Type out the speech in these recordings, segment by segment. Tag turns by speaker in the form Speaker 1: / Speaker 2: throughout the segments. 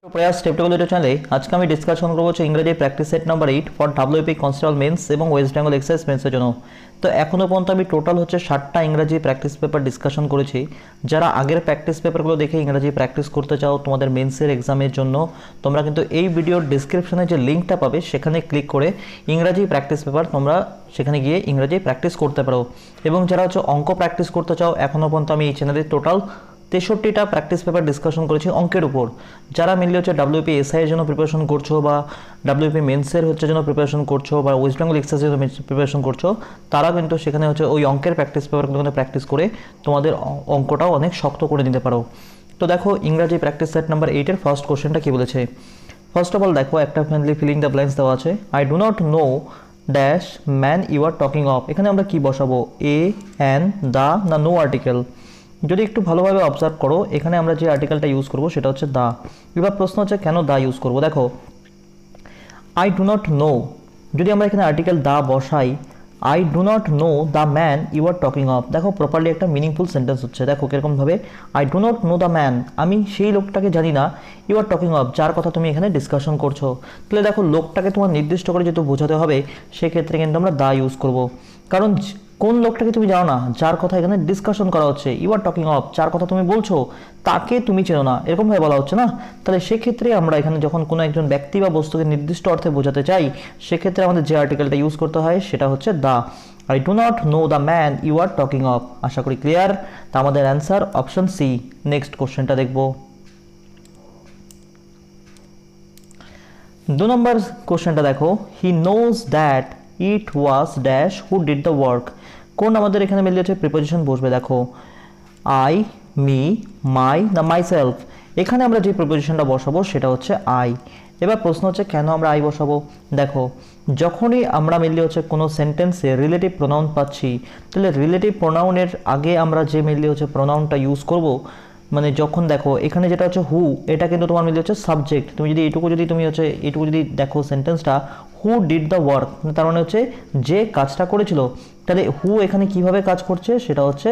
Speaker 1: প্রয়াস স্টেপটেবল ইউটিউব চ্যানেলে আজকে আমি ডিসকাশন করবো হচ্ছে ইংরেজি practice set number 8 for WP constable men's এবং ওয়েস্ট বেঙ্গল এক্সাইজ মেন্সের জন্য। তো এখনও পর্যন্ত আমি টোটাল হচ্ছে 7টা ইংরেজি প্র্যাকটিস পেপার ডিসকাশন করেছি। যারা আগের প্র্যাকটিস পেপারগুলো দেখে ইংরেজি প্র্যাকটিস করতে চাও তোমাদের মেন্সের এক্সামের জন্য, তোমরা কিন্তু এই ভিডিওর ডিসক্রিপশনে যে লিঙ্কটা পাবে সেখানে ক্লিক করে ইংরেজি প্র্যাকটিস পেপার তোমরা সেখানে গিয়ে ইংরেজি প্র্যাকটিস করতে পারো। এবং যারা হচ্ছে অঙ্ক প্র্যাকটিস করতে চাও, এখনও পর্যন্ত আমি এই চ্যানেলে টোটাল 63টা প্র্যাকটিস পেপার ডিসকাশন করেছি অঙ্কের উপর। যারা মেনলি হচ্ছে ডাব্লিউপি এসআই এর জন্য প্রিপারেশন করছো বা ডাব্লিউপি মেন্সের হচ্ছে জন্য প্রিপারেশন করছো বা ওয়েস্ট বেঙ্গল এক্সাইজের জন্য প্রিপারেশন করছো, তারা কিন্তু সেখানে হচ্ছে ওই অঙ্কের প্র্যাকটিস পেপারগুলো প্র্যাকটিস করে তোমাদের অঙ্কটাও অনেক শক্ত করে নিতে পারো। তো দেখো ইংরাজি প্র্যাকটিস সেট নাম্বার 8 এর ফার্স্ট কোশ্চেনটা কি বলেছে। ফার্স্ট অফ অল দেখো একটা ফ্রেন্ডলি ফিলিং দ্য ব্ল্যাঙ্কস দেওয়া আছে। I do not know dash man you are talking of. এখানে আমরা কি বসাবো, এ অ্যান দা না নো আর্টিকেল। যদি একটু ভালোভাবে অবজার্ভ করো, এখানে আমরা যে আর্টিকেলটা ইউজ করব সেটা হচ্ছে দা। এবার প্রশ্ন হচ্ছে কেন দা ইউজ করব। দেখো আই ডু নট নো, যদি আমরা এখানে আর্টিকেল দা বসাই, I do not know the man you are talking of, দেখো প্রপারলি একটা মিনিংফুল সেন্টেন্স হচ্ছে। দেখো কীরকমভাবে, I do not know the man, আমি সেই লোকটাকে জানি না, ইউ আর টকিং অফ, যার কথা তুমি এখানে ডিসকাশন করছো। তাহলে দেখো লোকটাকে তোমার নির্দিষ্ট করে যেহেতু বোঝাতে হবে, সেক্ষেত্রে কিন্তু আমরা দা ইউজ করব। কারণ কোন লোকটাকে তুমি জানো না, যার কথা এখানে ডিসকাশন করা হচ্ছে, ইউ আর টকিং অফ, যার কথা তুমি বলছো তাকে তুমি চেনো না, এরকমভাবে বলা হচ্ছে না। তাহলে সেক্ষেত্রে আমরা এখানে যখন কোনো একজন ব্যক্তি বা বস্তুকে নির্দিষ্ট অর্থে বোঝাতে চাই, সেক্ষেত্রে আমাদের যে আর্টিকেলটা ইউজ করতে হয় সেটা হচ্ছে দা। I do not know the man you are talking of. আশা করি ক্লিয়ার। তা আমাদের অ্যান্সার অপশন সি। নেক্সট কোশ্চেনটা দেখবো। 2 নম্বর কোশ্চেনটা দেখো, হি knows that it was dash who did the work. কোন আমাদের এখানে মিলে হচ্ছে প্রিপোজিশন বসবে। দেখো আই, মি, মাই না মাইসেলফ। এখানে আমরা যে প্রিপোজিশনটা বসাবো সেটা হচ্ছে আই। এবার প্রশ্ন হচ্ছে কেন আমরা আই বসাবো। দেখো যখনই আমরা মিললে হচ্ছে কোনো সেন্টেন্সে রিলেটিভ প্রোনাউন পাচ্ছি, তাহলে রিলেটিভ প্রোনাউনের আগে আমরা যে মিললে হচ্ছে প্রোনাউনটা ইউজ করব। মানে যখন দেখো এখানে যেটা হচ্ছে হু, এটা কিন্তু তোমার মিলে হচ্ছে সাবজেক্ট। তুমি যদি এটুকু যদি দেখো সেন্টেন্সটা, হু ডিড দ্য ওয়ার্ক, তার মানে হচ্ছে যে কাজটা করেছিল। তাহলে হু এখানে কিভাবে কাজ করছে, সেটা হচ্ছে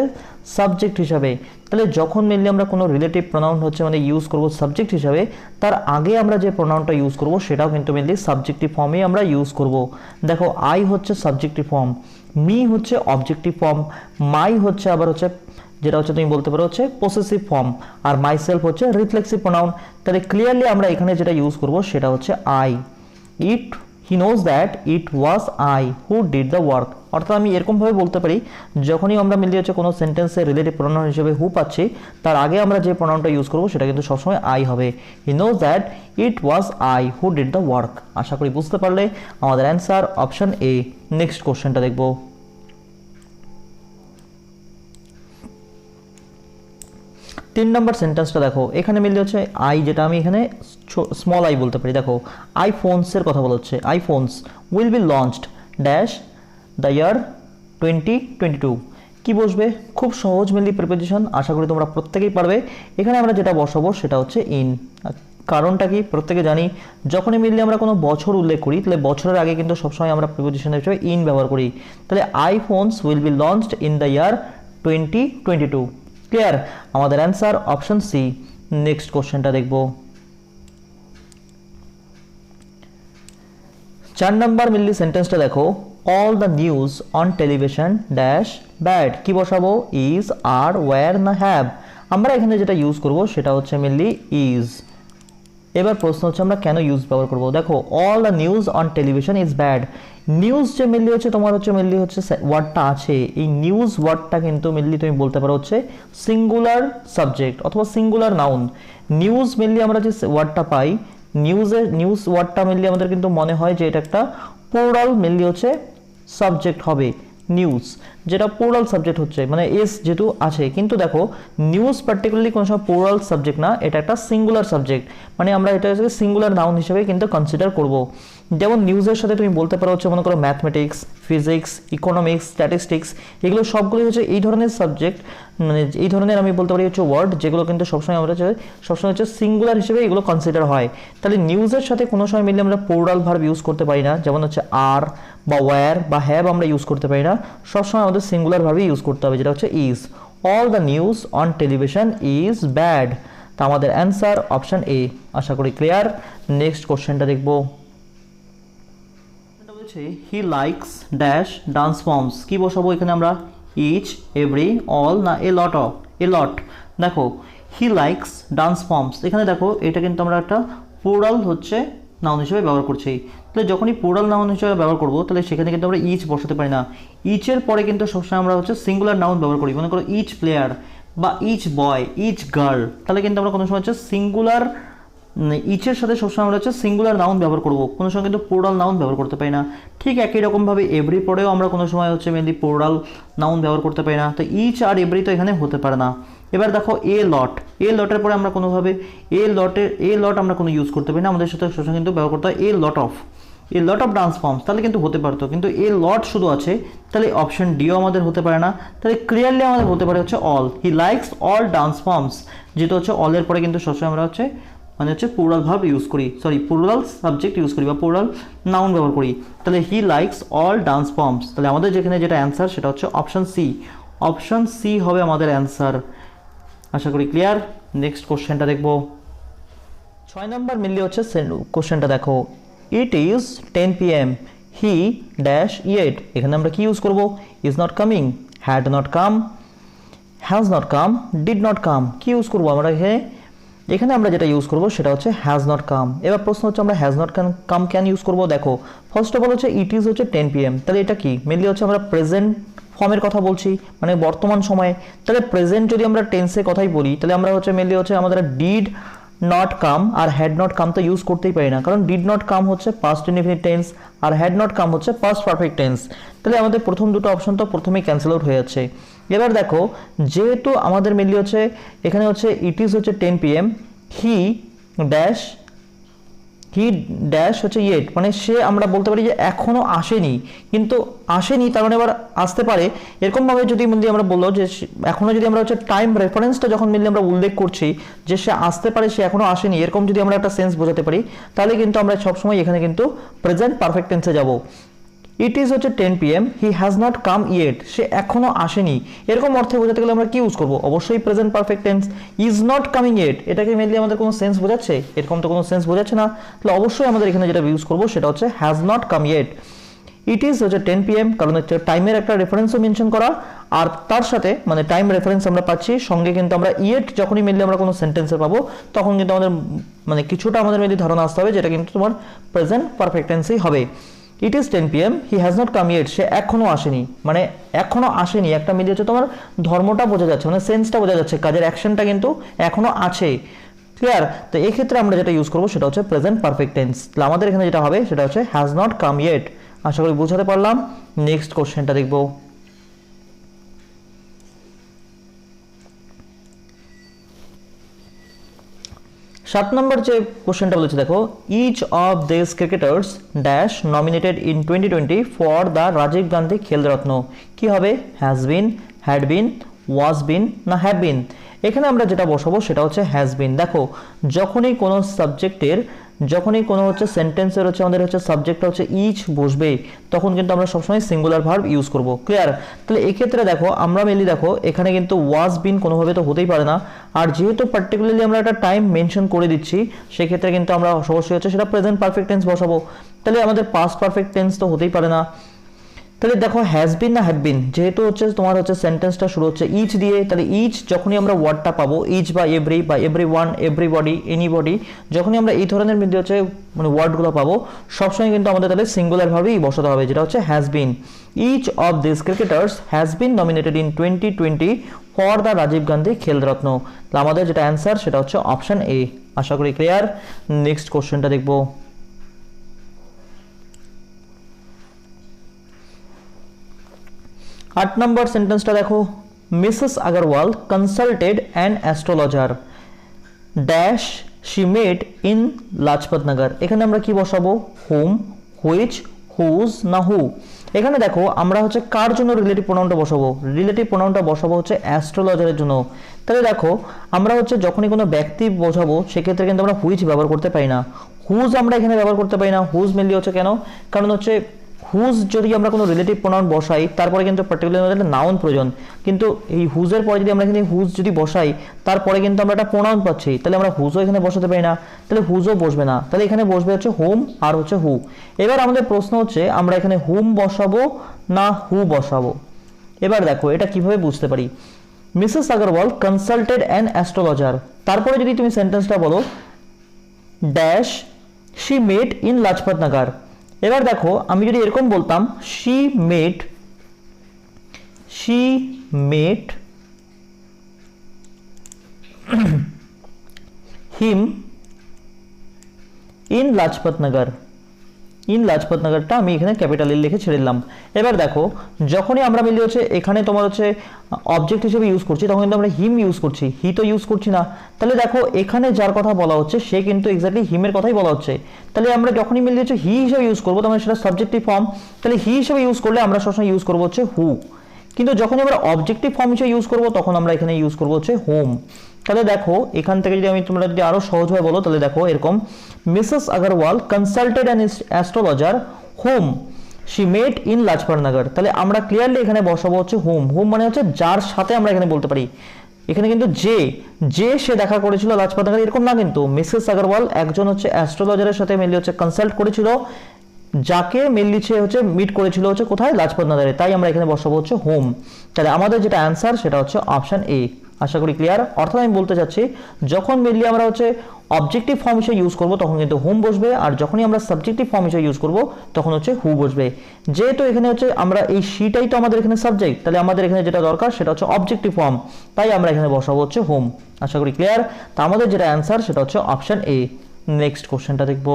Speaker 1: সাবজেক্ট হিসাবে। তাহলে যখন মেনলি আমরা কোনো রিলেটিভ প্রোনাউন হচ্ছে মানে ইউজ করব সাবজেক্ট হিসাবে, তার আগে আমরা যে প্রোনাউনটা ইউজ করব সেটাও কিন্তু মেনলি সাবজেক্টিভ ফর্মেই আমরা ইউজ করব। দেখো আই হচ্ছে সাবজেক্টিভ ফর্ম, মি হচ্ছে অবজেক্টিভ ফর্ম, মাই হচ্ছে আবার হচ্ছে যেটা হচ্ছে তুমি বলতে পারো হচ্ছে পসেসিভ ফর্ম, আর মাইসেলফ হচ্ছে রিফ্লেক্সিভ প্রোনাউন। তাহলে ক্লিয়ারলি আমরা এখানে যেটা ইউজ করব সেটা হচ্ছে I. It, he knows that it was I who did the work. অর্থাৎ আমি এরকমভাবে বলতে পারি, যখনই আমরা মিলিয়ে হচ্ছে কোনো সেন্টেন্সে রিলেটিভ প্রোনাউন হিসেবে হু পাচ্ছি, তার আগে আমরা যে প্রোনাউনটা ইউজ করব সেটা কিন্তু সবসময় আই হবে। He knows that it was I who did the work. আশা করি বুঝতে পারলে। আমাদের অ্যান্সার অপশন এ। নেক্সট কোশ্চেনটা দেখবো। 3 নম্বর সেন্টেন্সটা দেখো, এখানে মিললে হচ্ছে আই, যেটা আমি এখানে স্মল আই বলতে পারি। দেখো আইফোনসের কথা বলা হচ্ছে। IPhones will be launched dash the year 2022। কি বসবে, খুব সহজ মিললি প্রিপোজিশন, আশা করি তোমরা প্রত্যেকেই পারবে। এখানে আমরা যেটা বসাবো সেটা হচ্ছে ইন। কারণটা কি প্রত্যেকে জানি, যখনই মিললে আমরা কোনো বছর উল্লেখ করি, তাহলে বছরের আগে কিন্তু সবসময় আমরা প্রিপোজিশনের হিসেবে ইন ব্যবহার করি। তাহলে iPhones will be launched in the year 2022। Clear. আমাদের অ্যান্সার অপশন সি। নেক্সট কোশ্চেনটা দেখবো। 4 নম্বর মিললি সেন্টেন্সটা দেখো, all the news on television dash bad. কি বসাবো, ইজ, আর, ওয়্যার না হ্যাভ। আমরা এখানে যেটা ইউজ করব সেটা হচ্ছে মেনলি ইজ। এবার প্রশ্ন হচ্ছে আমরা কেন ইউজ ব্যবহার করব। দেখো all the news on television is bad. News যে মেনলি হচ্ছে তোমার হচ্ছে মেনলি হচ্ছে ওয়ার্ডটা আছে, এই নিউজ ওয়ার্ডটা কিন্তু মেনলি তুমি বলতে পারো হচ্ছে সিঙ্গুলার সাবজেক্ট অথবা সিঙ্গুলার নাউন। নিউজ মেনলি আমরা যে ওয়ার্ডটা পাই, নিউজ ওয়ার্ডটা মেনলি আমাদের কিন্তু মনে হয় যে এটা একটা প্লুরাল মেনলি হচ্ছে সাবজেক্ট হবে নিউজ, যেটা প্লুরাল সাবজেক্ট হচ্ছে মানে এস যেহেতু আছে। কিন্তু দেখো নিউজ পার্টিকুলারলি কোনো সময় প্লুরাল সাবজেক্ট না, এটা একটা সিঙ্গুলার সাবজেক্ট, মানে আমরা এটা সিঙ্গুলার নাউন হিসেবে কিন্তু কনসিডার করব। যেমন নিউজের সাথে তুমি বলতে পারো হচ্ছে মনে করো ম্যাথমেটিক্স, ফিজিক্স, ইকোনমিক্স, স্ট্যাটিস্টিক্স, এগুলো সবগুলোই হচ্ছে এই ধরনের সাবজেক্ট, মানে এই ধরনের আমি বলতে পারি হচ্ছে ওয়ার্ড, যেগুলো কিন্তু সবসময় আমরা সবসময় হচ্ছে সিঙ্গুলার হিসেবে এগুলো কনসিডার হয়। তাহলে নিউজের সাথে কোনো সময় মিলে আমরা প্লুরাল ভার্ব ইউজ করতে পারি না, যেমন হচ্ছে আর বা ওয়্যার বা হ্যাভ আমরা ইউজ করতে পারি না। সবসময় আমাদের সিঙ্গুলার ভার্বই ইউজ করতে হবে, যেটা হচ্ছে is. All the news on television is bad. তা আমাদের অ্যান্সার অপশন এ। আশা করি ক্লিয়ার। নেক্সট কোশ্চেনটা দেখব। He likes dash dance forms. কি বসাবো এখানে আমরা? ইচ, এভরি, অল না এ লট অফ? এ লট। দেখো হি লাইকস ডান্স ফর্মস, এখানে দেখো এটা কিন্তু আমরা একটা প্লুরাল হচ্ছে নাউন হিসেবে ব্যবহার করছি। তাহলে যখনই প্লুরাল নাউন হিসেবে ব্যবহার করবো তাহলে সেখানে কিন্তু আমরা ইচ বসাতে পারি না। ইচের পরে কিন্তু সবসময় আমরা হচ্ছে সিঙ্গুলার নাউন ব্যবহার করি। মনে করো ইচ প্লেয়ার বা ইচ বয়, ইচ গার্ল, তাহলে কিন্তু আমরা কোনো সময় হচ্ছে সিঙ্গুলার ইচের সাথে সবসময় আমরা হচ্ছে সিঙ্গুলার নাউন ব্যবহার করব, কোনো সময় কিন্তু প্লুরাল নাউন ব্যবহার করতে পারি না। ঠিক একই রকমভাবে এভরি পরেও আমরা কোনো সময় হচ্ছে মেনলি প্লুরাল নাউন ব্যবহার করতে পারি না। তো ইচ আর এভরি তো এখানে হতে পারে না। এবার দেখো এ লট, এ লটের পরে আমরা কোনোভাবে এ লট আমরা কোনো ইউজ করতে পারি না, আমাদের সাথে সবসময় কিন্তু ব্যবহার করতে হয় a lot of. A lot of dance forms, তাহলে কিন্তু হতে পারতো, কিন্তু এ লট শুধু আছে, তাহলে অপশন ডিও আমাদের হতে পারে না। তাহলে ক্লিয়ারলি আমাদের হতে পারে হচ্ছে all. He likes all dance forms, যেটা হচ্ছে অলের পরে কিন্তু সবসময় আমরা হচ্ছে মানে হচ্ছে প্লুরাল ভার্ব ইউজ করি, সরি প্লুরাল সাবজেক্ট ইউজ করি বা প্লুরাল নাউন ব্যবহার করি। তাহলে he likes all dance forms, তাহলে আমাদের যেখানে যেটা অ্যান্সার সেটা হচ্ছে অপশন সি। অপশন সি হবে আমাদের অ্যান্সার। আশা করি ক্লিয়ার। নেক্সট কোশ্চেনটা দেখব। 6 নম্বর মিললে হচ্ছে কোশ্চেনটা দেখো, it is 10 PM, he dash yet. এখানে আমরা কি ইউজ করব? Is not coming, had not come, has not come, did not come. কি ইউজ করবো আমরা এখানে আমরা যেটা ইউজ করবো সেটা হচ্ছে হ্যাজ নট কাম। এবার প্রশ্ন হচ্ছে আমরা হ্যাজ নট কাম ক্যান ইউজ করবো। দেখো ফার্স্ট অফ অল হচ্ছে ইট ইজ হচ্ছে 10 PM, তাহলে এটা কি মেনলি হচ্ছে আমরা প্রেজেন্ট ফর্মের কথা বলছি, মানে বর্তমান সময়ে। তাহলে প্রেজেন্ট যদি আমরা টেন্সের কথাই বলি তাহলে আমরা হচ্ছে মেনলি হচ্ছে আমাদের ডিড নট কাম আর হ্যাড নট কাম তো ইউজ করতেই পারি না, কারণ ডিড নট কাম হচ্ছে পাস্ট ইনডেফিনিট টেন্স আর হ্যাড নট কাম হচ্ছে পাস্ট পারফেক্ট টেন্স। তাহলে আমাদের প্রথম দুটো অপশন তো প্রথমেই ক্যান্সেল আউট হয়ে যাচ্ছে। এবার দেখো যেহেতু আমাদের মেনলি হচ্ছে এখানে হচ্ছে ইট ইজ হচ্ছে 10 PM, হি ড্যাশ হচ্ছে ইয়েট, মানে সে আমরা বলতে পারি যে এখনো আসেনি, কিন্তু আসেনি তার মানে এবার আসতে পারে। এরকমভাবে যদি মিললে আমরা বললো যে এখনো যদি আমরা হচ্ছে টাইম রেফারেন্সটা যখন মিললে আমরা উল্লেখ করছি যে সে আসতে পারে, সে এখনো আসেনি, এরকম যদি আমরা একটা সেন্স বোঝাতে পারি তাহলে কিন্তু আমরা সবসময় এখানে কিন্তু প্রেজেন্ট পারফেক্ট টেন্সে যাব। ইট ইজ হচ্ছে 10 PM, he has not come yet, সে এখনো আসেনি, এরকম অর্থে বোঝাতে গেলে আমরা কি ইউজ করবো? অবশ্যই present perfect tense. Is not coming yet, এটাকে মেনলি আমাদের কোনো সেন্স বোঝাচ্ছে? এরকম তো কোনো সেন্স বোঝাচ্ছে না। তাহলে অবশ্যই আমাদের এখানে যেটা ইউজ করবো সেটা হচ্ছে has not come yet. It is হচ্ছে 10 PM, কারণ হচ্ছে টাইমের একটা রেফারেন্সও মেনশন করা, আর তার সাথে মানে টাইম রেফারেন্স আমরা পাচ্ছি, সঙ্গে কিন্তু আমরা ইয়েট যখনই মেনলি আমরা কোনো সেন্টেন্সে পাবো তখন কিন্তু আমাদের মানে কিছুটা আমাদের মেনলি ধারণা আসতে হবে যেটা কিন্তু তোমার প্রেজেন্ট পারফেক্ট টেন্সই হবে। It is 10 PM, he has not come yet, সে এখনো আসেনি, মানে এখনো আসেনি একটা মিলে হচ্ছে তোমার ধর্মটা বোঝা যাচ্ছে, মানে সেন্সটা বোঝা যাচ্ছে, কাজের অ্যাকশনটা কিন্তু এখনো আছে। ক্লিয়ার? তো এই ক্ষেত্রে আমরা যেটা ইউজ করবো সেটা হচ্ছে প্রেজেন্ট পারফেক্ট টেন্স। তাহলে আমাদের এখানে যেটা হবে সেটা হচ্ছে হ্যাজ নট কাম ইয়েট। আশা করি বুঝাতে পারলাম। নেক্সট কোশ্চেনটা দেখবো। 7 নম্বর যে কোশ্চেনটা বলেছে দেখো, each of this cricketers dash nominated in 2020 for the Rajiv Gandhi Khel Ratna. কি হবে? হ্যাজ বিন, হ্যাড বিন, ওয়াজ বিন না হ্যাভ বিন? এখানে আমরা যেটা বসাবো সেটা হচ্ছে হ্যাজ বিন। দেখো যখনই কোনো সাবজেক্টের যখনই কোনো হচ্ছে সেন্টেন্সের হচ্ছে আমাদের হচ্ছে সাবজেক্টটা হচ্ছে ইচ বসবে তখন কিন্তু আমরা সবসময় সিঙ্গুলার ভার্ব ইউজ করব। ক্লিয়ার? তাহলে এক্ষেত্রে দেখো আমরা মেনলি দেখো এখানে কিন্তু ওয়াজ বিন কোনোভাবে তো হতেই পারে না, আর যেহেতু পার্টিকুলারলি আমরা একটা টাইম মেনশন করে দিচ্ছি সেক্ষেত্রে কিন্তু আমরা অবশ্যই হচ্ছে সেটা প্রেজেন্ট পারফেক্ট টেন্স বসাবো। তাহলে আমাদের পাস্ট পারফেক্ট টেন্স তো হতেই পারে না। তাহলে দেখো হ্যাজ বিন না হ্যাভ বিন, যেহেতু হচ্ছে তোমার হচ্ছে সেন্টেন্সটা শুরু হচ্ছে ইচ দিয়ে, তাহলে ইচ যখনই আমরা ওয়ার্ডটা পাবো, ইচ বা এভরি ওয়ান, এভরিবডি, এনিবডি, যখনই আমরা এই ধরনের মধ্যে হচ্ছে মানে ওয়ার্ডগুলো পাবো সবসময় কিন্তু আমাদের তাহলে সিঙ্গুলার ভাবেই বসাতে হবে, যেটা হচ্ছে has been. Each of this cricketers has been nominated in 2020 for the Rajiv Gandhi Khel Ratna. তাহলে আমাদের যেটা অ্যান্সার সেটা হচ্ছে অপশন এ। আশা করি ক্লিয়ার। নেক্সট কোশ্চেনটা দেখবো। 8 নম্বর সেন্টেন্সটা দেখো, Mrs Agarwal consulted an astrologer dash she made in Lajpat Nagar. এখানে আমরা কি বসাবো? হুম, হুইচ, হুজ না হু? এখানে দেখো আমরা হচ্ছে কার জন্য রিলেটিভ প্রোনাউনটা বসাবো? রিলেটিভ প্রোনাউনটা বসাবো হচ্ছে অ্যাস্ট্রোলজারের জন্য। তাহলে দেখো আমরা হচ্ছে যখনই কোনো ব্যক্তি বোঝাবো সেক্ষেত্রে কিন্তু আমরা হুইচ ব্যবহার করতে পারি না, হুজ আমরা এখানে ব্যবহার করতে পারি না। হুজ মেনলি হচ্ছে কেন? কারণ হচ্ছে হুজ যদি আমরা কোনো রিলেটিভ প্রোনাউন বসাই তারপরে কিন্তু পার্টিকুলার একটা নাউন প্রয়োজন, কিন্তু এই হুজের পরে যদি আমরা এখানে হুজ যদি বসাই তারপরে কিন্তু আমরা একটা প্রোনাউন পাচ্ছি, তাহলে আমরা হুজও এখানে বসাতে পারি না, তাহলে হুজও বসবে না, তাহলে এখানে বসবে হচ্ছে হুম আর হচ্ছে হু। এবার আমাদের প্রশ্ন হচ্ছে আমরা এখানে হুম বসাবো না হু বসাবো। এবার দেখো এটা কিভাবে বুঝতে পারি। Mrs Agarwal consulted an astrologer, তারপরে যদি তুমি সেন্টেন্সটা বলো dash she met in Lajpat Nagar. এবার দেখো আমি যদি এরকম বলতাম she met him in Lajpat Nagar, in Lajpat নগরটা আমি এখানে ক্যাপিটাল এ লিখে ছেড়ে দিলাম। এবার দেখো যখনই আমরা মিলে হচ্ছে এখানে তোমার হচ্ছে অবজেক্ট হিসেবে ইউজ করছি তখন কিন্তু আমরা হিম ইউজ করছি, হি তো ইউজ করছি না। তাহলে দেখো এখানে যার কথা বলা হচ্ছে সে কিন্তু এক্স্যাক্টলি হিমের কথাই বলা হচ্ছে, তাহলে আমরা যখনই মিলে হচ্ছে হি হিসেবে ইউজ করবো তখন সেটা সাবজেক্টিভ ফর্ম, তাহলে হি হিসেবে ইউজ করলে আমরা সবসময় ইউজ করবো হচ্ছে হু, কিন্তু যখন আমরা অবজেক্টিভ ফর্ম হিসেবে ইউজ করবো তখন আমরা এখানে ইউজ করবো হচ্ছে হোম। তাহলে দেখো এখান থেকে যদি আমি তোমরা যদি আরো সহজভাবে বলো তাহলে দেখো এরকম Mrs Agarwal consulted an astrologer home she met in Lajpat Nagar. তাহলে আমরা ক্লিয়ারলি এখানে বসাবো হচ্ছে হোম, হোম মানে হচ্ছে যার সাথে আমরা এখানে বলতে পারি। এখানে কিন্তু যে সে দেখা করেছিল লাজপত নগর এরকম না, কিন্তু মিসেস আগরওয়াল একজন হচ্ছে অ্যাস্ট্রোলজারের সাথে মেনলি হচ্ছে কনসাল্ট করেছিল, যাকে মেনলি সে হচ্ছে মিট করেছিল হচ্ছে কোথায় লাজপত নগরে, তাই আমরা এখানে বসাবো হচ্ছে হোম। তাহলে আমাদের যেটা অ্যান্সার সেটা হচ্ছে অপশন এ। আশা করি ক্লিয়ার। অর্থাৎ আমি বলতে চাচ্ছি যখন মেনলি আমরা হচ্ছে অবজেক্টিভ ফর্ম হিসেবে ইউজ করব তখন কিন্তু হোম বসবে, আর যখনই আমরা সাবজেক্টিভ ফর্ম হিসেবে ইউজ করব তখন হচ্ছে হু বসবে। যেহেতু এখানে হচ্ছে আমরা এই শিটাই তো আমাদের এখানে সাবজেক্ট, তাহলে আমাদের এখানে যেটা দরকার সেটা হচ্ছে অবজেক্টিভ ফর্ম, তাই আমরা এখানে বসাবো হচ্ছে হোম। আশা করি ক্লিয়ার। তা আমাদের যেটা অ্যান্সার সেটা হচ্ছে অপশন এ। নেক্সট কোশ্চেনটা দেখবো।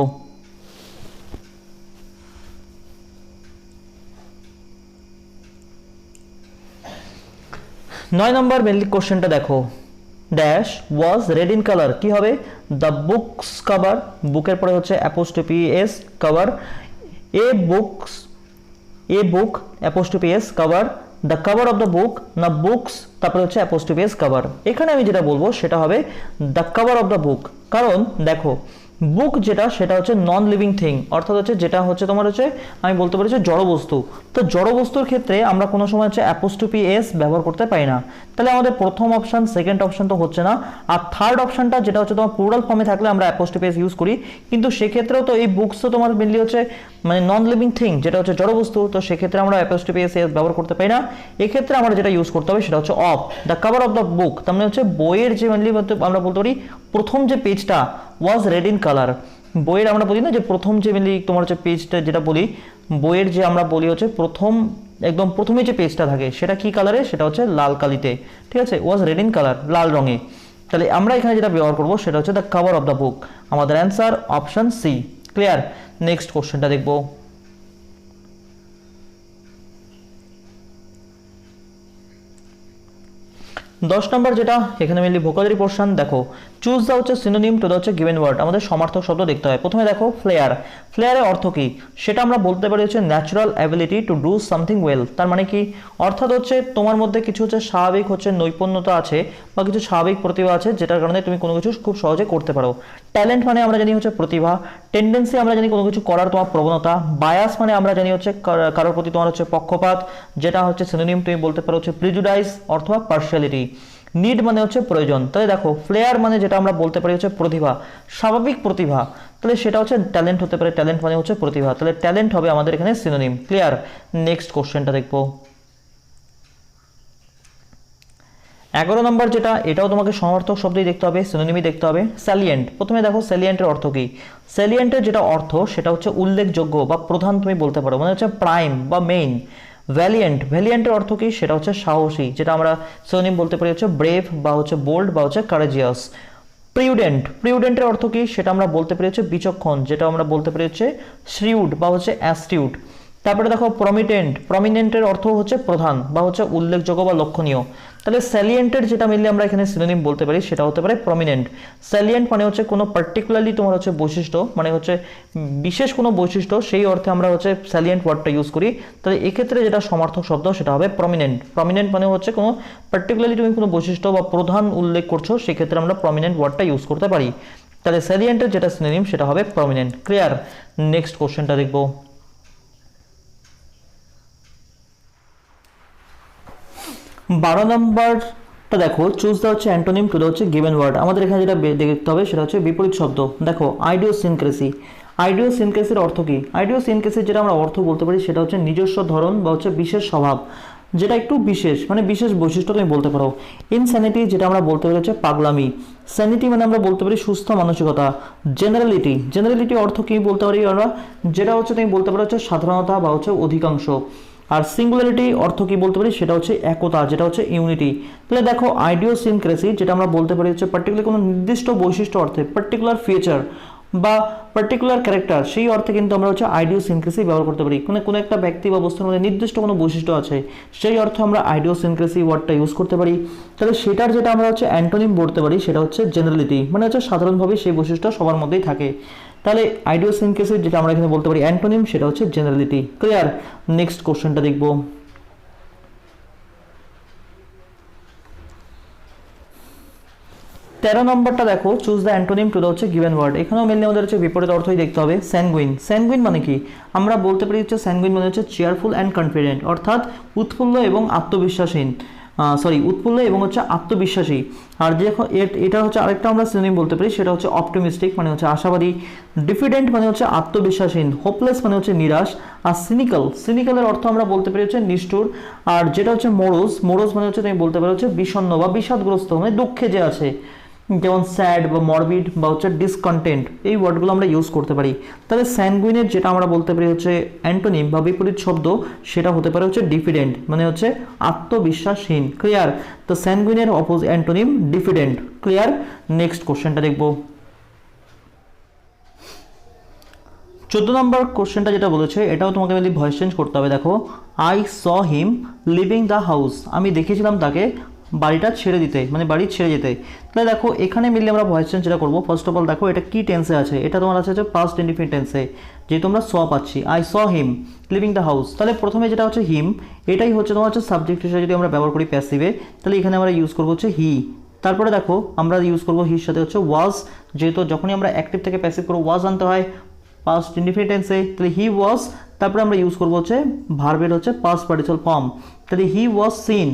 Speaker 1: 9 নম্বর মেনলি কোশ্চেনটা দেখো dash was red in colour, কি হবে দ্য বুকস কভার, বুকের পরে হচ্ছে apostrophe S cover, A book apostrophe S cover, the cover of the বুক না বুকস তারপরে হচ্ছে অ্যাপোস্ট্রফি এস কভার। এখানে আমি যেটা বলবো সেটা হবে দ্য কভার অফ দ্য বুক, কারণ দেখো বুক যেটা সেটা হচ্ছে নন লিভিং থিং, অর্থাৎ হচ্ছে যেটা হচ্ছে তোমার হচ্ছে আমি বলতে পারি যে জড় বস্তু। তো জড় বস্তুর ক্ষেত্রে আমরা কোনো সময় হচ্ছে অ্যাপোস্ট্রফি এস ব্যবহার করতে পারি না, তাহলে আমাদের প্রথম অপশন সেকেন্ড অপশন তো হচ্ছে না। আর থার্ড অপশনটা যেটা হচ্ছে তোমার প্লুরাল ফর্মে থাকলে আমরা অ্যাপোস্ট্রফি এস ইউজ করি, কিন্তু সেক্ষেত্রেও তো এই বুকস তো তোমার মেনলি হচ্ছে মানে নন লিভিং থিং যেটা হচ্ছে জড় বস্তু, তো সেক্ষেত্রে আমরা অ্যাপোস্ট্রফি এস ব্যবহার করতে পারি না। এক্ষেত্রে আমরা যেটা ইউজ করতে হবে সেটা হচ্ছে of the cover of the বুক, তার মানে হচ্ছে বইয়ের যে মেনলি আমরা বলতে পারি প্রথম যে পেজটা ওয়াজ রেড ইন কালার। বইয়ের আমরা বলি না যে প্রথম যে মেনলি তোমার হচ্ছে পেজটা যেটা বলি বইয়ের যে আমরা বলি হচ্ছে প্রথম একদম প্রথমে যে পেজটা থাকে সেটা কি কালারে, সেটা হচ্ছে লাল কালিতে, ঠিক আছে, ওয়াজ রেড ইন কালার লাল রঙে। তাহলে আমরা এখানে যেটা ব্যবহার করবো সেটা হচ্ছে the cover of the book. আমাদের answer option C. Clear. Next কোশ্চেনটা দেখবো। 10 নম্বর যেটা এখানে মেনলি ভোকাবুলারি পোরশন দেখো চুজ দা হচ্ছে সিনোনিম টু দা হচ্ছে গিভেন ওয়ার্ড, আমাদের সমার্থক শব্দ দেখতে হয়। প্রথমে দেখো ফ্লেয়ার, ফ্লেয়ারের অর্থ কি সেটা আমরা বলতে পারি হচ্ছে natural ability to do something well. তার মানে কি অর্থাৎ হচ্ছে তোমার মধ্যে কিছু হচ্ছে স্বাভাবিক হচ্ছে নৈপুণ্যতা আছে বা কিছু স্বাভাবিক প্রতিভা আছে যেটার কারণে তুমি কোনো কিছু খুব সহজে করতে পারো। ট্যালেন্ট মানে আমরা জানি হচ্ছে প্রতিভা, টেন্ডেন্সি আমরা জানি কোনো কিছু করার তোমার প্রবণতা, বায়াস মানে আমরা জানি হচ্ছে কারোর প্রতি তোমার হচ্ছে পক্ষপাত, যেটা হচ্ছে সিনোনিম তুমি বলতে পারো হচ্ছে প্রিজুডাইস অথবা পার্সিয়ালিটি। নিড মানে হচ্ছে প্রয়োজন, তাহলে দেখো ফ্লেয়ার মানে যেটা আমরা বলতে পারি হচ্ছে প্রতিভা, স্বাভাবিক প্রতিভা, তাহলে সেটা হচ্ছে ট্যালেন্ট হতে পারে, ট্যালেন্ট মানে হচ্ছে প্রতিভা, তাহলে ট্যালেন্ট হবে আমাদের এখানে সিনোনিম। ক্লিয়ার। নেক্সট কোশ্চেনটা দেখবো 11 নম্বর যেটা এটাও তোমাকে সমার্থক শব্দই দেখতে হবে, সিনোনিমই দেখতে হবে। স্যালিয়েন্ট, প্রথমে দেখো স্যালিয়েন্টের অর্থ কি, স্যালিয়েন্টের যেটা অর্থ সেটা হচ্ছে উল্লেখযোগ্য বা প্রধান তুমি বলতে পারো, মানে হচ্ছে প্রাইম বা মেইন। ভ্যালিয়েন্ট, ভ্যালিয়েন্টের অর্থ কি সেটা হচ্ছে সাহসী, যেটা আমরা সিনোনিম বলতে পারি হচ্ছে ব্রেভ বা হচ্ছে বোল্ড বা হচ্ছে কারেজিয়াস। প্রিউডেন্ট, প্রিউডেন্টের অর্থ কি সেটা আমরা বলতে পারি হচ্ছে বিচক্ষণ, যেটা আমরা বলতে পারি হচ্ছে শ্রিউড বা হচ্ছে অ্যাস্টিউট। তারপরে দেখো প্রমিটেন্ট, প্রমিনেন্টের অর্থ হচ্ছে প্রধান বা হচ্ছে উল্লেখযোগ্য বা লক্ষণীয়, তাহলে স্যালিয়েন্টের যেটা মিললে আমরা এখানে সিনোনিম বলতে পারি সেটা হতে পারে প্রমিনেন্ট। স্যালিয়েন্ট মানে হচ্ছে কোনো পার্টিকুলারলি তোমার হচ্ছে বৈশিষ্ট্য, মানে হচ্ছে বিশেষ কোনো বৈশিষ্ট্য, সেই অর্থে আমরা হচ্ছে স্যালিয়েন্ট ওয়ার্ডটা ইউজ করি। তাহলে এক্ষেত্রে যেটা সমার্থক শব্দ সেটা হবে প্রমিনেন্ট। প্রমিনেন্ট মানে হচ্ছে কোনো পার্টিকুলারলি তুমি কোনো বৈশিষ্ট্য বা প্রধান উল্লেখ করছো, সেক্ষেত্রে আমরা প্রমিনেন্ট ওয়ার্ডটা ইউজ করতে পারি। তাহলে স্যালিয়েন্টের যেটা সিনোনিম সেটা হবে প্রমিনেন্ট। ক্লিয়ার। নেক্সট কোশ্চেনটা দেখবো 12 নম্বরটা দেখো, চুজ দ্য হচ্ছে অ্যান্টোনিম টু দ্য হচ্ছে গিভেন ওয়ার্ড। আমাদের এখানে যেটা দেখতে হবে সেটা হচ্ছে বিপরীত শব্দ। দেখো আইডিওসিনক্রেসি, আইডিওসিনক্রেসির অর্থ কি? আইডিওসিনক্রেসির যেটা আমরা অর্থ বলতে পারি সেটা হচ্ছে নিজস্ব ধরন বা হচ্ছে বিশেষ স্বভাব, যেটা একটু বিশেষ, মানে বিশেষ বৈশিষ্ট্য তুমি বলতে পারো। ইনস্যানিটি যেটা আমরা বলতে পারি হচ্ছে পাগলামি। স্যানিটি মানে আমরা বলতে পারি সুস্থ মানসিকতা। জেনারেলিটি, জেনারেলিটি অর্থ কি বলতে পারি আমরা? যেটা হচ্ছে তুমি বলতে পারো হচ্ছে সাধারণতা বা হচ্ছে অধিকাংশ। আর সিঙ্গুলারিটি অর্থ কি বলতে পারি? সেটা হচ্ছে একতা, যেটা হচ্ছে ইউনিটি। তাহলে দেখো আইডিওসিনক্রেসি যেটা আমরা বলতে পারি হচ্ছে পার্টিকুলার কোনো নির্দিষ্ট বৈশিষ্ট্য অর্থে, পার্টিকুলার ফিচার বা পার্টিকুলার ক্যারেক্টার, সেই অর্থে কিন্তু আমরা হচ্ছে আইডিওসিনক্রেসি ব্যবহার করতে পারি। কোনো একটা ব্যক্তি বা বস্তুর মধ্যে নির্দিষ্ট কোনো বৈশিষ্ট্য আছে, সেই অর্থে আমরা আইডিওসিনক্রেসি ওয়ার্ডটা ইউজ করতে পারি। তাহলে সেটার যেটা আমরা হচ্ছে অ্যান্টোনিম বলতে পারি সেটা হচ্ছে জেনারেলিটি, মানে হচ্ছে সাধারণভাবে সেই বৈশিষ্ট্য সবার মধ্যেই থাকে। তাহলে আইডিওসিনক্রেসি যেটা আমরা এখানে বলতে পারি অ্যান্টোনিম, সেটা হচ্ছে জেনারেলিটি। ক্লিয়ার? নেক্সট কোশ্চেনটা দেখব। 13 নম্বরটা দেখো, choose the antonym to the হচ্ছে গিভেন ওয়ার্ড। এখানেও মেনলি আমাদের হচ্ছে বিপরীত অর্থই দেখতে হবে। স্যানগুইন, স্যানগুইন মানে কি? আমরা বলতে পারি হচ্ছে স্যানগুইন মানে হচ্ছে চেয়ারফুল অ্যান্ড কনফিডেন্ট, অর্থাৎ উৎফুল্ল এবং আত্মবিশ্বাসীন, উৎফুল্ল এবং হচ্ছে আত্মবিশ্বাসী। আর যে এটা হচ্ছে আরেকটা আমরা সিনোনিম বলতে পারি, সেটা হচ্ছে অপটিমিস্টিক মানে হচ্ছে আশাবাদী। ডিফিডেন্ট মানে হচ্ছে আত্মবিশ্বাসহীন। হোপলেস মানে হচ্ছে নিরাশ। আর সিনিক্যাল, সিনিক্যালের অর্থ আমরা বলতে পারি হচ্ছে নিষ্ঠুর। আর যেটা হচ্ছে মোরোজ, মোরোজ মানে হচ্ছে তুমি বলতে পারো হচ্ছে বিষণ্ণ বা বিষাদগ্রস্ত, মানে দুঃখে যে আছে, যেমন স্যাড বা মরবিড বা হচ্ছে ডিসকন্টেন্ট, এই ওয়ার্ডগুলো আমরা ইউজ করতে পারি। তাহলে স্যানগুইনের যেটা আমরা বলতে পারি হচ্ছে অ্যান্টোনিম বা বিপরীত শব্দ, সেটা হতে পারে হচ্ছে ডিফিডেন্ট, মানে হচ্ছে আত্মবিশ্বাসহীন। ক্লিয়ার? তো স্যানগুইনের অ্যান্টোনিম ডিফিডেন্ট। ক্লিয়ার? নেক্সট কোশ্চেনটা দেখব। 14 নম্বর কোশ্চেনটা যেটা বলেছে, এটাও তোমাকে মেনলি ভয়েস চেঞ্জ করতে হবে। দেখো, I saw him living the house, আমি দেখেছিলাম তাকে বাড়িটা ছেড়ে দিতে, মানে বাড়ি ছেড়ে যেতে। তাহলে দেখো এখানে মিললে আমরা ভয়েস চেঞ্জ যেটা করবো, ফার্স্ট অফ অল দেখো এটা কি টেন্সে আছে? এটা তোমার আছে হচ্ছে পাস্ট ইনডিফিনিট টেন্সে, যেহেতু আমরা স পাচ্ছি। I saw him living the house, তাহলে প্রথমে যেটা হচ্ছে হিম, এটাই হচ্ছে তোমার হচ্ছে সাবজেক্ট হিসেবে যদি আমরা ব্যবহার করি প্যাসিভে, তাহলে এখানে আমরা ইউজ করবো হচ্ছে হি। তারপরে দেখো আমরা ইউজ করবো হির সাথে হচ্ছে ওয়াজ, যেহেতু যখনই আমরা অ্যাক্টিভ থেকে প্যাসিভ করবো ওয়াজ আনতে হয় পাস্ট ইনডিফিনিট টেন্সে, তাহলে হি ওয়াজ। তারপরে আমরা ইউজ করবো হচ্ছে ভার্বের হচ্ছে পাস্ট পার্টিসিপাল ফর্ম, তাহলে হি ওয়াজ সিন।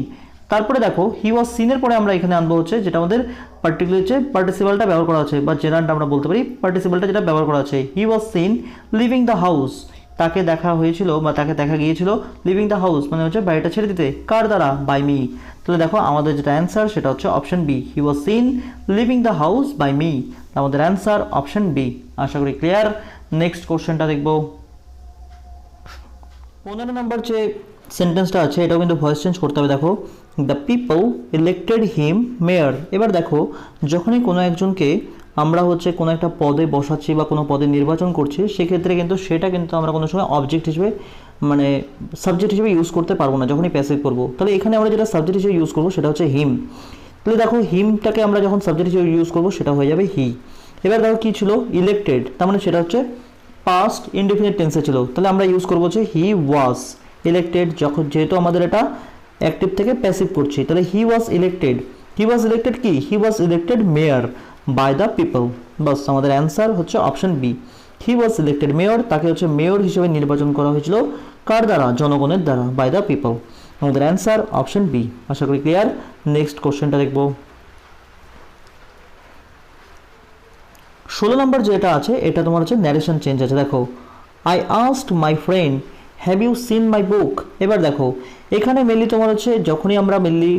Speaker 1: তারপরে দেখো হি ওয়াজ সিনের পরে আমরা এখানে আনবো হচ্ছে যেটা আমাদের পার্টিকুলার হচ্ছে পার্টিসিপালটা ব্যবহার করা আছে, বা জেনারেলটা আমরা বলতে পারি পার্টিসিপালটা যেটা ব্যবহার করা আছে। He was seen leaving the house, তাকে দেখা হয়েছিল বা তাকে দেখা গিয়েছিল লিভিং দ্য হাউস মানে হচ্ছে বাড়িটা ছেড়ে দিতে, কার দ্বারা? By me. তাহলে দেখো আমাদের যেটা অ্যান্সার সেটা হচ্ছে option B, he was seen leaving the house by me. আমাদের অ্যান্সার অপশন বি। আশা করি ক্লিয়ার। নেক্সট কোশ্চেনটা দেখব। 15 নম্বর যে সেন্টেন্সটা আছে এটাও কিন্তু ভয়েস চেঞ্জ করতে হবে। দেখো, the people elected him mayor. এবার দেখো যখনই কোনো একজনকে আমরা হচ্ছে কোনো একটা পদে বসাচ্ছি বা কোনো পদে নির্বাচন করছি, সেক্ষেত্রে কিন্তু সেটা কিন্তু আমরা কোনো সময় অবজেক্ট হিসেবে মানে সাবজেক্ট হিসেবে ইউজ করতে পারবো না যখনই প্যাসিভ করবো। তাহলে এখানে আমরা যেটা সাবজেক্ট হিসেবে ইউজ করবো সেটা হচ্ছে হিম। তাহলে দেখো হিমটাকে আমরা যখন সাবজেক্ট হিসেবে ইউজ করবো সেটা হয়ে যাবে হি। এবার দেখো কী ছিল? ইলেক্টেড, তার মানে সেটা হচ্ছে পাস্ট ইনডিফিনিট টেন্সে ছিল, তাহলে আমরা ইউজ করবো হচ্ছে হি ওয়াজ ইলেক্টেড। যখন যেহেতু আমাদের এটা অ্যাক্টিভ থেকে প্যাসিভ করছি, তাহলে হি was elected. He was elected কি? He was elected mayor by the people. বাস আমাদের অ্যান্সার হচ্ছে option B, he was elected mayor. তাকে হচ্ছে মেয়র হিসেবে নির্বাচন করা হয়েছিল কার দ্বারা? জনগণের দ্বারা, বাই দ্য পিপল। আমাদের অ্যান্সার অপশন বি। আশা করি ক্লিয়ার। নেক্সট কোশ্চেনটা দেখব। 16 নম্বর যেটা আছে এটা তোমার হচ্ছে ন্যারেশন চেঞ্জ আছে। দেখো, I asked my friend have you seen my book. এবার দেখো এখানে মেনলি তোমার হচ্ছে যখনই আমরা mainly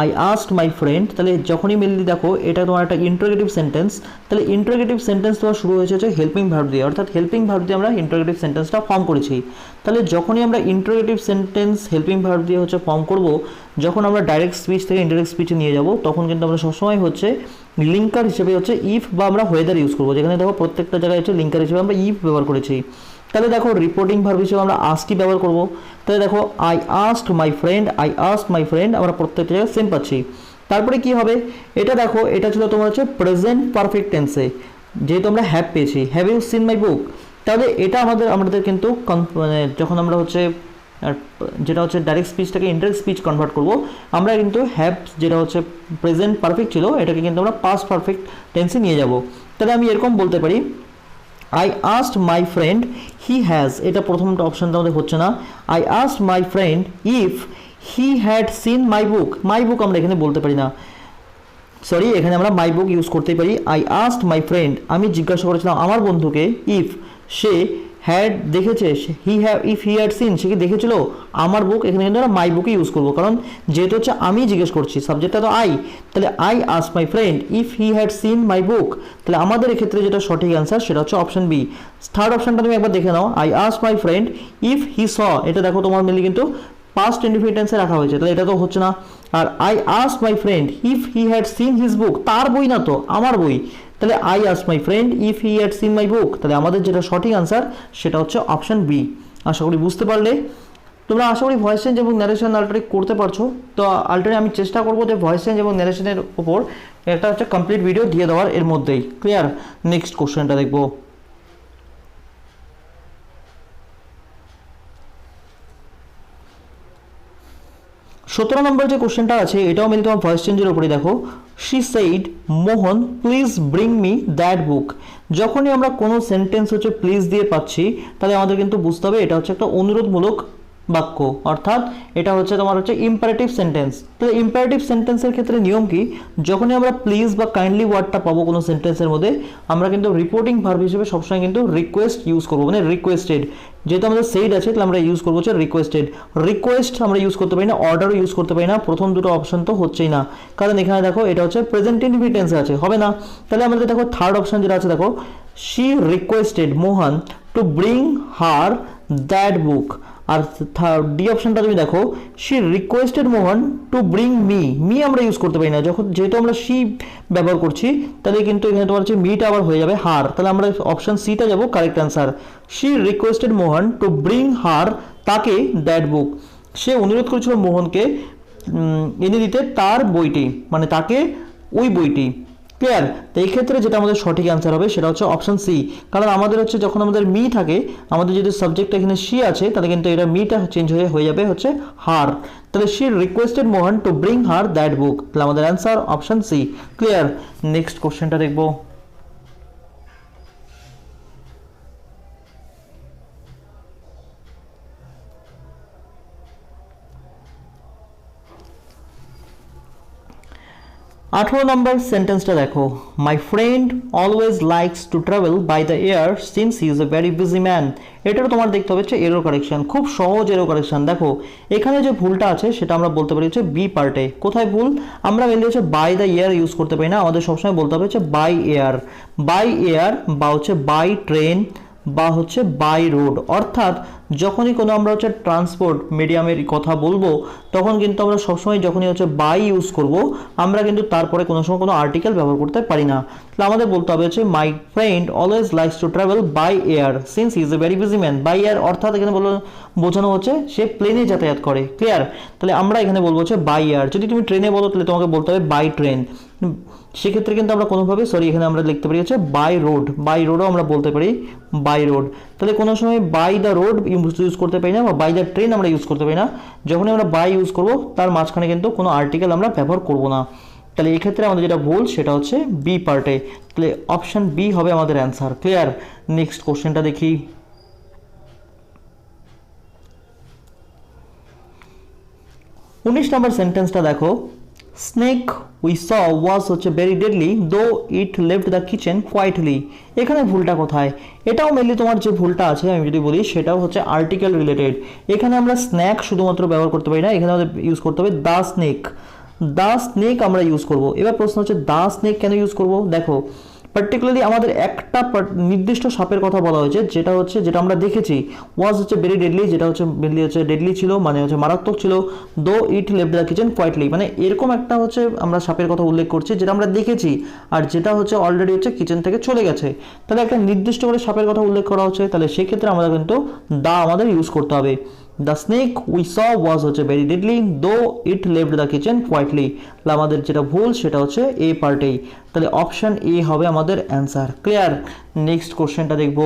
Speaker 1: I asked my friend, তাহলে যখনই মেনলি দেখো এটা তোমার একটা ইন্টারোগেটিভ সেন্টেন্স, তাহলে ইন্টারোগেটিভ সেন্টেন্স তোমার শুরু হয়েছে হচ্ছে হেল্পিং ভার্ব দিয়ে, অর্থাৎ হেল্পিং ভার্ব দিয়ে আমরা ইন্টারোগেটিভ সেন্টেন্সটা ফর্ম করেছি। তাহলে যখনই আমরা ইন্টারোগেটিভ সেন্টেন্স হেল্পিং ভার্ব দিয়ে হচ্ছে ফর্ম করব, যখন আমরা ডাইরেক্ট স্পিচ থেকে ইনডাইরেক্ট স্পিচে নিয়ে যাব, তখন কিন্তু আমরা সবসময় হচ্ছে লিঙ্কার হিসেবে হচ্ছে ইফ বা আমরা ওয়েদার ইউজ করবো। যেখানে দেখো প্রত্যেকটা জায়গায় হচ্ছে লিঙ্কার হিসেবে আমরা ইফ ব্যবহার করেছি। তাহলে দেখো রিপোর্টিং ভার্ব হিসেবে আমরা আস্কই ব্যবহার করব। তাহলে দেখো I asked my friend, I asked my friend, আমরা প্রত্যেকটা জায়গায় সেম পাচ্ছি। তারপরে কি হবে? এটা দেখো এটা ছিল তোমার হচ্ছে প্রেজেন্ট পারফেক্ট টেন্সে, যেহেতু আমরা হ্যাভ পেয়েছি, have you seen my book. তাহলে এটা আমাদের কিন্তু মানে যখন আমরা হচ্ছে যেটা হচ্ছে ডাইরেক্ট স্পিচটাকে ইনডাইরেক্ট স্পিচ কনভার্ট করব, আমরা কিন্তু হ্যাভ যেটা হচ্ছে প্রেজেন্ট পারফেক্ট ছিল এটাকে কিন্তু আমরা পাস্ট পারফেক্ট টেন্সে নিয়ে যাব। তাহলে আমি এরকম বলতে পারি, I asked my friend he has, এটা প্রথমটা অপশানটা আমাদের হচ্ছে না। I asked my friend if he had seen my book, my book আমরা এখানে বলতে পারি না, সরি এখানে আমরা মাই বুক ইউজ করতেই পারি। আই আস্কড মাই ফ্রেন্ড, আমি জিজ্ঞাসা করেছিলাম আমার বন্ধুকে, ইফ সে হ্যাড দেখেছে, ইফ হি হ্যাড সিন সে কি দেখেছিল আমার বুক, এখানে কিন্তু আমরা মাই বুকে ইউজ করবো, কারণ যেহেতু হচ্ছে আমি জিজ্ঞেস করছি, সাবজেক্টটা তো আই, তাহলে I asked my friend if he had seen my book. তাহলে আমাদের এক্ষেত্রে যেটা সঠিক অ্যান্সার সেটা হচ্ছে অপশন বি। থার্ড অপশনটা তুমি একবার দেখে নাও, I asked my friend if he saw, এটা দেখো তোমার মেনলি কিন্তু পাস্ট ইনডিফিনিট টেন্সে রাখা হয়েছে, তাহলে এটা তো হচ্ছে না। আর I asked my friend if he had seen his book, তার বই না তো আমার বই, তাহলে I asked my friend if he had seen my book. তাহলে আমাদের যেটা সঠিক আনসার সেটা হচ্ছে অপশন বি। আশা করি বুঝতে পারলে। তোমরা আশা করি ভয়েস চেঞ্জ এবং ন্যারেশন আলটারি করতে পারছো। তো আলটারি আমি চেষ্টা করবো যে ভয়েস চেঞ্জ এবং ন্যারেশনের উপর একটা হচ্ছে কমপ্লিট ভিডিও দিয়ে দেওয়ার এর মধ্যেই। ক্লিয়ার? নেক্সট কোশ্চেনটা দেখবো। 17 নম্বর যে কোশ্চেনটা আছে এটাও মেনলি তোমার ভয়েস চেঞ্জের উপরে। দেখো, she said Mohan please bring me that বুক। যখনই আমরা কোনো সেন্টেন্স হচ্ছে প্লিজ দিয়ে পাচ্ছি, তাহলে আমাদের কিন্তু বুঝতে হবে এটা হচ্ছে একটা অনুরোধমূলক বাক্য, অর্থাৎ এটা হচ্ছে তোমার হচ্ছে ইম্পারেটিভ সেন্টেন্স। তাহলে ইম্পারেটিভ সেন্টেন্সের ক্ষেত্রে নিয়ম কি, যখনই আমরা প্লিজ বা কাইন্ডলি ওয়ার্ডটা পাবো কোনো সেন্টেন্সের মধ্যে, আমরা কিন্তু রিপোর্টিং ভার্ব হিসেবে সবসময় কিন্তু রিকোয়েস্ট ইউজ করবো, মানে রিকোয়েস্টেড। যেহেতু আমাদের সেইড আছে তাহলে আমরা ইউজ করবো হচ্ছে রিকোয়েস্টেড। রিকোয়েস্ট আমরা ইউজ করতে পারি না, অর্ডারও ইউজ করতে পারি না, প্রথম দুটো অপশন তো হচ্ছেই না, কারণ এখানে দেখো এটা হচ্ছে প্রেজেন্ট ইনডিফিনিট টেন্সে আছে, হবে না। তাহলে আমাদের দেখো থার্ড অপশন যেটা আছে, দেখো she requested Mohan to bring her that book. আর ডি অপশনটা তুমি দেখো, she requested Mohan to bring me. Me আমরা ইউজ করতে পারি না, যখন যেহেতু আমরা শি ব্যবহার করছি, তাহলে কিন্তু এখানে তোমার হচ্ছে মিটা আবার হয়ে যাবে হার। তাহলে আমরা অপশন সিটা যাবো correct answer. She requested Mohan to bring হার, তাকে দ্যাট বুক। সে অনুরোধ করেছিল মোহনকে এনে দিতে তার বইটি, মানে তাকে ওই বইটি। ক্লিয়ার? তো এই ক্ষেত্রে যেটা আমাদের সঠিক অ্যান্সার হবে সেটা হচ্ছে অপশন সি, কারণ আমাদের হচ্ছে যখন আমাদের মি থাকে, আমাদের যদি সাবজেক্ট এখানে শি আছে, তাহলে কিন্তু এটা মিটা চেঞ্জ হয়ে যাবে হচ্ছে হার। তাহলে she requested Mohan to bring her that book, তাহলে আমাদের answer option C. Clear? Next কোশ্চেনটা দেখবো। 18 নম্বর সেন্টেন্সটা দেখো, my friend always likes to travel by the air since he is a very busy man. এটারও তোমার দেখতে হবে হচ্ছে এরর কারেকশন, খুব সহজ এরর কারেকশন। দেখো এখানে যে ভুলটা আছে সেটা আমরা বলতে পারি হচ্ছে বি পার্টে। কোথায় ভুল? আমরা মেনলি হচ্ছে বাই দ্য এয়ার ইউজ করতে পারি না, আমাদের সবসময় বলতে হবে হচ্ছে বাই এয়ার। বাই এয়ার বা হচ্ছে বাই ট্রেন বা হচ্ছে বাই রোড, অর্থাৎ যখনই কোনো আমরা হচ্ছে ট্রান্সপোর্ট মিডিয়ামের কথা বলবো, তখন কিন্তু আমরা সবসময় যখনই হচ্ছে বাই ইউজ করব, আমরা কিন্তু তারপরে কোনো সময় কোনো আর্টিকেল ব্যবহার করতে পারি না। তাহলে আমাদের বলতে হবে হচ্ছে my friend always likes to travel by air since he is a very busy man. By air অর্থাৎ এখানে বোঝানো হচ্ছে সে প্লেনে যাতায়াত করে। ক্লিয়ার? তাহলে আমরা এখানে বলবো হচ্ছে বাই এয়ার। যদি তুমি ট্রেনে বলো তাহলে তোমাকে বলতে হবে বাই ট্রেন। সেক্ষেত্রে কিন্তু আমরা কোনোভাবে এখানে আমরা লিখতে পারি হচ্ছে বাই রোড। বাই রোডও আমরা বলতে পারি বাই রোড। তাহলে কোনো সময় বাই দ্য রোড ইউজ করতে পারি না, বা বাই দ্য ট্রেন আমরা ইউজ করতে পারি না। যখনই আমরা বাই ইউজ করব তার মাঝখানে কিন্তু কোনো আর্টিকেল আমরা ব্যবহার করব না। তাহলে এই ক্ষেত্রে আমাদের যেটা ভুল সেটা হচ্ছে বি পার্টে। তাহলে অপশন বি হবে আমাদের অ্যান্সার। ক্লিয়ার? নেক্সট কোশ্চেনটা দেখি। 19 নম্বর সেন্টেন্সটা দেখো, স্নেক উই স ওয়াজ হচ্ছে ভেরি ডেডলি দো ইট লেফট দ্য কিচেন কোয়াইটলি। এখানে ভুলটা কোথায়? এটাও মেনলি তোমার যে ভুলটা আছে আমি যদি বলি সেটাও হচ্ছে আর্টিকেল রিলেটেড। এখানে আমরা স্ন্যাক শুধুমাত্র ব্যবহার করতে পারি না, এখানে আমাদের ইউজ করতে হবে দ্য স্নেক। দ্য স্নেক আমরা ইউজ করব। এবার প্রশ্ন হচ্ছে দ্য স্নেক কেন ইউজ করব? দেখো পার্টিকুলারলি আমাদের একটা নির্দিষ্ট সাপের কথা বলা হয়েছে, যেটা আমরা দেখেছি। ওয়াজ হচ্ছে ভেরি ডেডলি, যেটা হচ্ছে মেনলি হচ্ছে ডেডলি ছিল, মানে হচ্ছে মারাত্মক ছিল। দো ইট লেফট দ্য কিচেন কোয়াইটলি, মানে এরকম একটা হচ্ছে আমরা সাপের কথা উল্লেখ করছি যেটা আমরা দেখেছি, আর যেটা হচ্ছে অলরেডি হচ্ছে কিচেন থেকে চলে গেছে। তাহলে একটা নির্দিষ্ট করে সাপের কথা উল্লেখ করা হচ্ছে, তাহলে সেক্ষেত্রে আমাদের কিন্তু দা আমাদের ইউজ করতে হবে। দ্য স্নেক উই স ওয়াজ হচ্ছে ভেরি ডেডলি দো ইট লেফট দ্য কিচেন কোয়াইটলি। তাহলে আমাদের যেটা ভুল সেটা হচ্ছে এ পার্টেই। তাহলে অপশন এ হবে আমাদের অ্যান্সার। ক্লিয়ার? নেক্সট কোশ্চেনটা দেখব।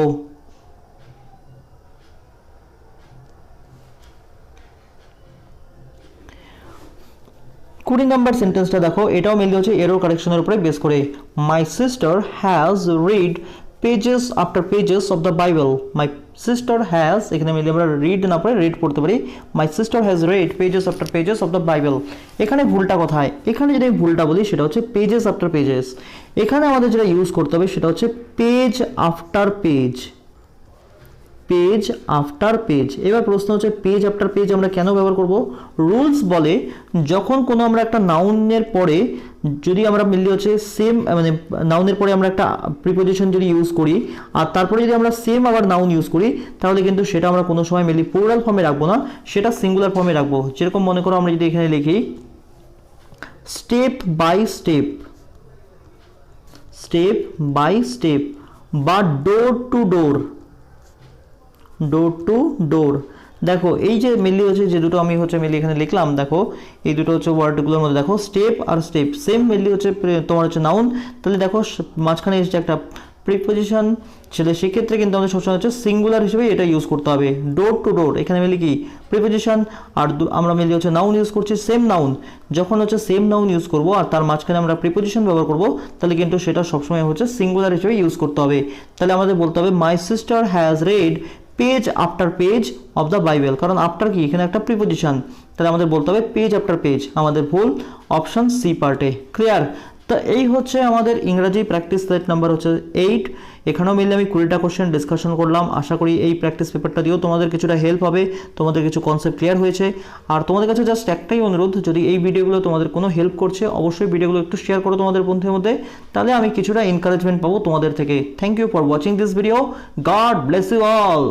Speaker 1: 20 নাম্বার সেন্টেন্সটা দেখো, এটাও মেনলি হচ্ছে এরর কারেকশনের উপরে বেস করে। My sister has read pages after pages of the Bible my sister has, এখানে মিলে আমরা রিড না পড়ে রিড পড়তে পারি, my sister has red pages after pages of the Bible. এখানে ভুলটা কোথায়? এখানে যদি আমি ভুলটা বলি সেটা হচ্ছে পেজেস আফটার পেজেস। এখানে আমাদের যেটা ইউজ করতে হবে সেটা হচ্ছে page after page, page after page. এবার প্রশ্ন হচ্ছে পেজ আফটার পেজ আমরা কেন ব্যবহার করব? রুলস বলে যখন কোনো আমরা একটা নাউনের পরে যদি আমরা মিললে হচ্ছে সেম, মানে নাউনের পরে আমরা একটা প্রিপোজিশন যদি ইউজ করি আর তারপরে যদি আমরা সেম আবার নাউন ইউজ করি তাহলে কিন্তু সেটা আমরা কোনো সময় মিলি প্লুরাল ফর্মে রাখবো না, সেটা সিঙ্গুলার ফর্মে রাখবো। যেরকম মনে করো আমরা যদি এখানে লিখি step by step, step by step, বা door two door, door to ডোর। দেখো এই যে মেনলি হচ্ছে যে দুটো আমি হচ্ছে মেনলি এখানে লিখলাম, দেখো এই দুটো হচ্ছে ওয়ার্ডগুলোর মধ্যে দেখো স্টেপ আর স্টেপ সেম মেনলি হচ্ছে তোমার হচ্ছে নাউন, তাহলে দেখো মাঝখানে এসেছে একটা প্রিপোজিশন, সেক্ষেত্রে কিন্তু আমাদের সবসময় হচ্ছে সিঙ্গুলার হিসেবে এটা ইউজ করতে হবে। ডোর টু ডোর এখানে মেনলি কি প্রিপোজিশন, আর আমরা মেনলি হচ্ছে নাউন ইউজ করছি সেম নাউন। যখন হচ্ছে সেম নাউন ইউজ করব আর তার মাঝখানে আমরা প্রিপোজিশন ব্যবহার করব তাহলে কিন্তু সেটা সবসময় হচ্ছে সিঙ্গুলার হিসেবে ইউজ করতে হবে। তাহলে আমাদের বলতে হবে my sister has red page after page of the Bible, কারণ আফটার কি এখানে একটা প্রিপোজিশন, তাহলে আমাদের বলতে হবে পেজ আফটার পেজ। আমাদের ভুল অপশন সি পার্টে। ক্লিয়ার? তো এই হচ্ছে আমাদের ইংরাজি প্র্যাকটিস সেট নাম্বার হচ্ছে 8। এখানেও মিলে আমি 20টা কোশ্চেন ডিসকাশন করলাম। আশা করি এই প্র্যাকটিস পেপারটা দিয়েও তোমাদের কিছুটা হেল্প হবে, তোমাদের কিছু কনসেপ্ট ক্লিয়ার হয়েছে। আর তোমাদের কাছে জাস্ট একটাই অনুরোধ, যদি এই ভিডিওগুলো তোমাদের কোনো হেল্প করছে অবশ্যই ভিডিওগুলো একটু শেয়ার করো তোমাদের বন্ধুদের মধ্যে, তাহলে আমি কিছুটা এনকারেজমেন্ট পাবো তোমাদের থেকে। Thank you for watching this video. God bless you all.